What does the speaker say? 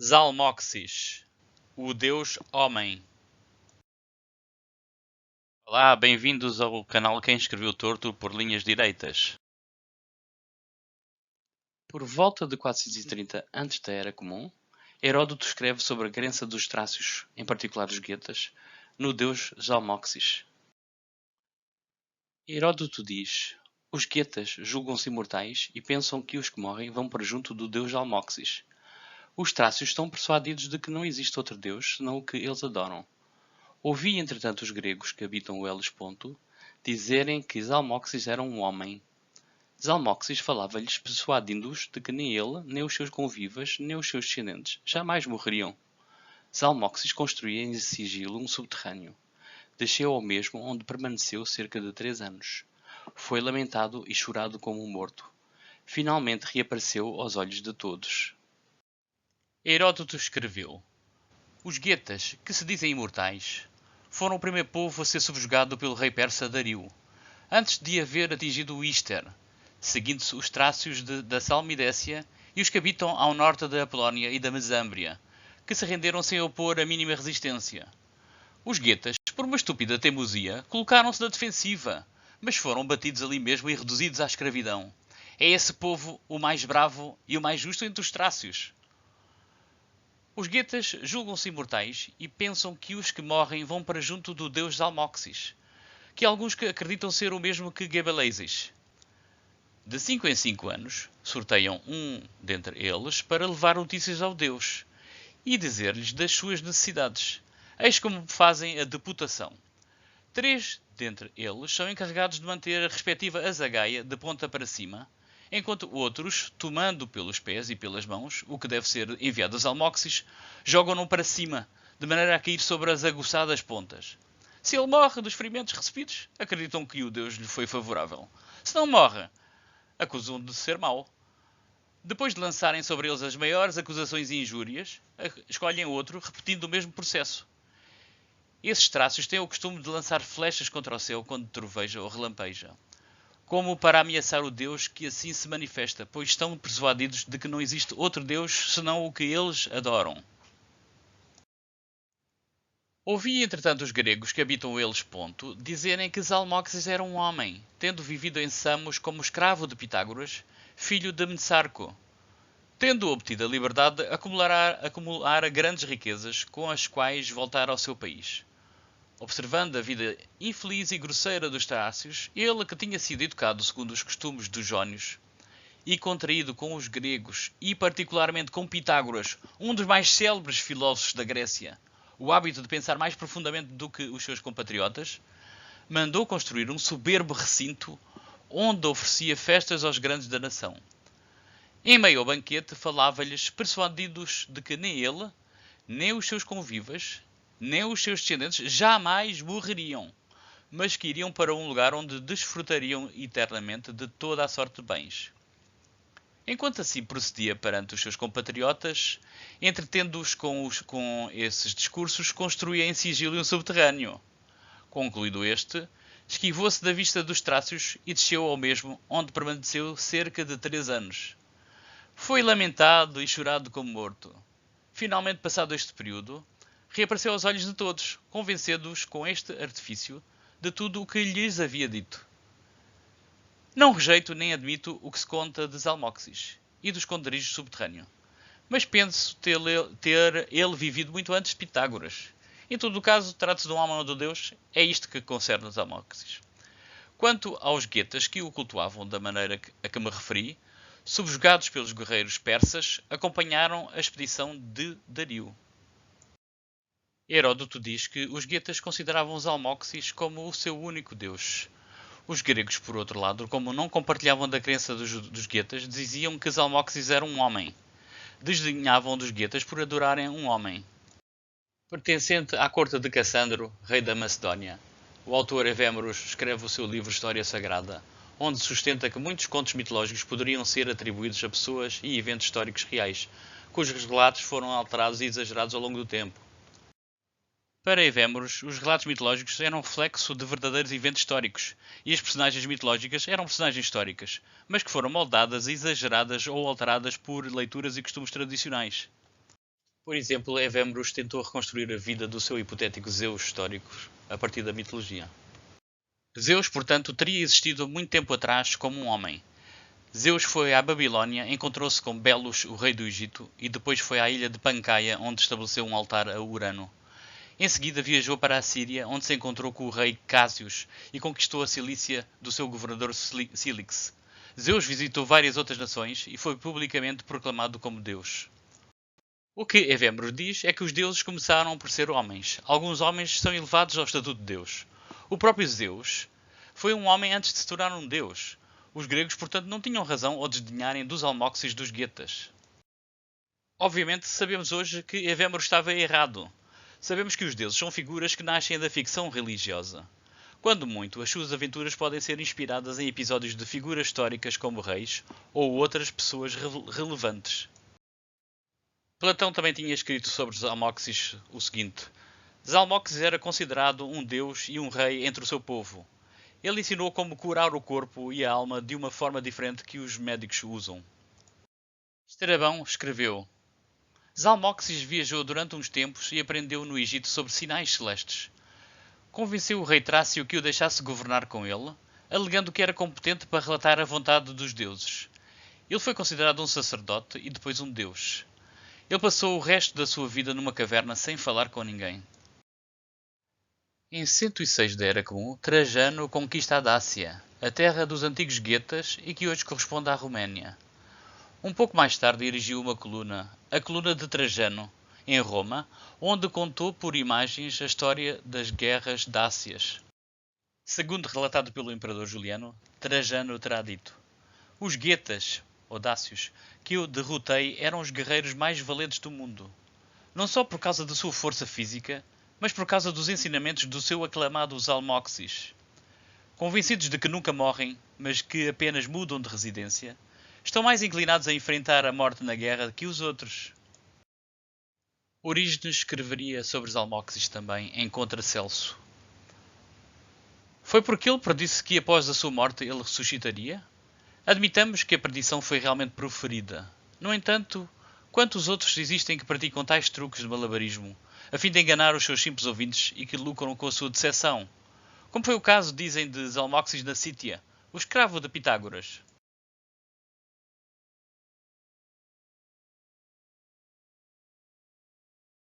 Zalmoxis, o deus homem. Olá, bem-vindos ao canal Quem Escreveu Torto por Linhas Direitas. Por volta de 430 antes da Era Comum, Heródoto escreve sobre a crença dos Trácios, em particular os Getas, no deus Zalmoxis. Heródoto diz: os Getas julgam-se imortais e pensam que os que morrem vão para junto do deus Zalmoxis. Os Trácios estão persuadidos de que não existe outro deus senão o que eles adoram. Ouvi, entretanto, os gregos que habitam o Helesponto dizerem que Zalmoxis era um homem. Zalmoxis falava-lhes persuadindo-os de que nem ele, nem os seus convivas, nem os seus descendentes jamais morreriam. Zalmoxis construía em sigilo um subterrâneo. Desceu ao mesmo, onde permaneceu cerca de 3 anos. Foi lamentado e chorado como um morto. Finalmente reapareceu aos olhos de todos. Heródoto escreveu: os Getas, que se dizem imortais, foram o primeiro povo a ser subjugado pelo rei persa Dario, antes de haver atingido o Ister, seguindo-se os Trácios da Salmidécia e os que habitam ao norte da Apolónia e da Mesâmbria, que se renderam sem opor a mínima resistência. Os Getas, por uma estúpida teimosia, colocaram-se na defensiva, mas foram batidos ali mesmo e reduzidos à escravidão. É esse povo o mais bravo e o mais justo entre os Trácios. Os Getas julgam-se imortais e pensam que os que morrem vão para junto do deus Zalmoxis, que alguns acreditam ser o mesmo que Gebeleizes. De 5 em 5 anos, sorteiam um dentre eles para levar notícias ao deus e dizer-lhes das suas necessidades. Eis como fazem a deputação. 3 dentre eles são encarregados de manter a respectiva azagaia de ponta para cima, enquanto outros, tomando pelos pés e pelas mãos o que deve ser enviado aos Zalmoxis, jogam-no para cima, de maneira a cair sobre as aguçadas pontas. Se ele morre dos ferimentos recebidos, acreditam que o deus lhe foi favorável. Se não morre, acusam-no de ser mau. Depois de lançarem sobre eles as maiores acusações e injúrias, escolhem outro, repetindo o mesmo processo. Esses Trácios têm o costume de lançar flechas contra o céu quando troveja ou relampeja, como para ameaçar o Deus que assim se manifesta, pois estão persuadidos de que não existe outro Deus senão o que eles adoram. Ouvi, entretanto, os gregos que habitam o Helesponto dizerem que Zalmoxis era um homem, tendo vivido em Samos como escravo de Pitágoras, filho de Messarco. Tendo obtido a liberdade, acumulara grandes riquezas, com as quais voltar ao seu país. Observando a vida infeliz e grosseira dos Trácios, ele que tinha sido educado segundo os costumes dos jónios, e contraído com os gregos, e particularmente com Pitágoras, um dos mais célebres filósofos da Grécia, o hábito de pensar mais profundamente do que os seus compatriotas, mandou construir um soberbo recinto, onde oferecia festas aos grandes da nação. Em meio ao banquete falava-lhes persuadidos de que nem ele, nem os seus convivas, nem os seus descendentes jamais morreriam, mas que iriam para um lugar onde desfrutariam eternamente de toda a sorte de bens. Enquanto assim procedia perante os seus compatriotas, entretendo-os com esses discursos, construía em sigilo um subterrâneo. Concluído este, esquivou-se da vista dos Trácios e desceu ao mesmo, onde permaneceu cerca de 3 anos. Foi lamentado e chorado como morto. Finalmente, passado este período, reapareceu aos olhos de todos, convencendo-os com este artifício de tudo o que lhes havia dito. Não rejeito nem admito o que se conta de Zalmoxis e do esconderijo subterrâneo, mas penso ter ele vivido muito antes de Pitágoras. Em todo o caso, trata-se de um homem ou de Deus, é isto que concerne a Zalmoxis. Quanto aos Getas que o cultuavam da maneira a que me referi, subjugados pelos guerreiros persas, acompanharam a expedição de Dario. Heródoto diz que os Getas consideravam Zalmoxis como o seu único deus. Os gregos, por outro lado, como não compartilhavam da crença dos Getas, diziam que Zalmoxis era um homem. Desdenhavam dos Getas por adorarem um homem. Pertencente à corte de Cassandro, rei da Macedónia, o autor Evêmeros escreve o seu livro História Sagrada, onde sustenta que muitos contos mitológicos poderiam ser atribuídos a pessoas e eventos históricos reais, cujos relatos foram alterados e exagerados ao longo do tempo. Para Evêmeros, os relatos mitológicos eram reflexo de verdadeiros eventos históricos, e as personagens mitológicas eram personagens históricas, mas que foram moldadas, exageradas ou alteradas por leituras e costumes tradicionais. Por exemplo, Evembros tentou reconstruir a vida do seu hipotético Zeus histórico a partir da mitologia. Zeus, portanto, teria existido muito tempo atrás como um homem. Zeus foi à Babilónia, encontrou-se com Belos, o rei do Egito, e depois foi à ilha de Pancaia, onde estabeleceu um altar a Urano. Em seguida viajou para a Síria, onde se encontrou com o rei Cásius e conquistou a Cilícia do seu governador Cílix. Zeus visitou várias outras nações e foi publicamente proclamado como Deus. O que Evembros diz é que os deuses começaram por ser homens. Alguns homens são elevados ao estatuto de Deus. O próprio Zeus foi um homem antes de se tornar um deus. Os gregos, portanto, não tinham razão ao desdenharem dos almoxes dos guetas. Obviamente, sabemos hoje que Evembros estava errado. Sabemos que os deuses são figuras que nascem da ficção religiosa. Quando muito, as suas aventuras podem ser inspiradas em episódios de figuras históricas como reis ou outras pessoas relevantes. Platão também tinha escrito sobre Zalmoxis o seguinte: Zalmoxis era considerado um deus e um rei entre o seu povo. Ele ensinou como curar o corpo e a alma de uma forma diferente que os médicos usam. Estrabão escreveu: Zalmoxis viajou durante uns tempos e aprendeu no Egito sobre sinais celestes. Convenceu o rei Trácio que o deixasse governar com ele, alegando que era competente para relatar a vontade dos deuses. Ele foi considerado um sacerdote e depois um deus. Ele passou o resto da sua vida numa caverna sem falar com ninguém. Em 106 da Era Comum, Trajano conquista a Dácia, a terra dos antigos guetas e que hoje corresponde à Roménia. Um pouco mais tarde erigiu uma coluna, a Coluna de Trajano, em Roma, onde contou por imagens a história das guerras dácias. Segundo relatado pelo imperador Juliano, Trajano terá dito: Os guetas, ou dácios, que eu derrotei eram os guerreiros mais valentes do mundo. Não só por causa da sua força física, mas por causa dos ensinamentos do seu aclamado Zalmoxis. Convencidos de que nunca morrem, mas que apenas mudam de residência, estão mais inclinados a enfrentar a morte na guerra que os outros. Orígenes escreveria sobre Zalmoxis também em Contra Celso. Foi porque ele predisse que após a sua morte ele ressuscitaria? Admitamos que a predição foi realmente proferida. No entanto, quantos outros existem que praticam tais truques de malabarismo, a fim de enganar os seus simples ouvintes e que lucram com a sua decepção? Como foi o caso, dizem, de Zalmoxis na Cítia, o escravo de Pitágoras.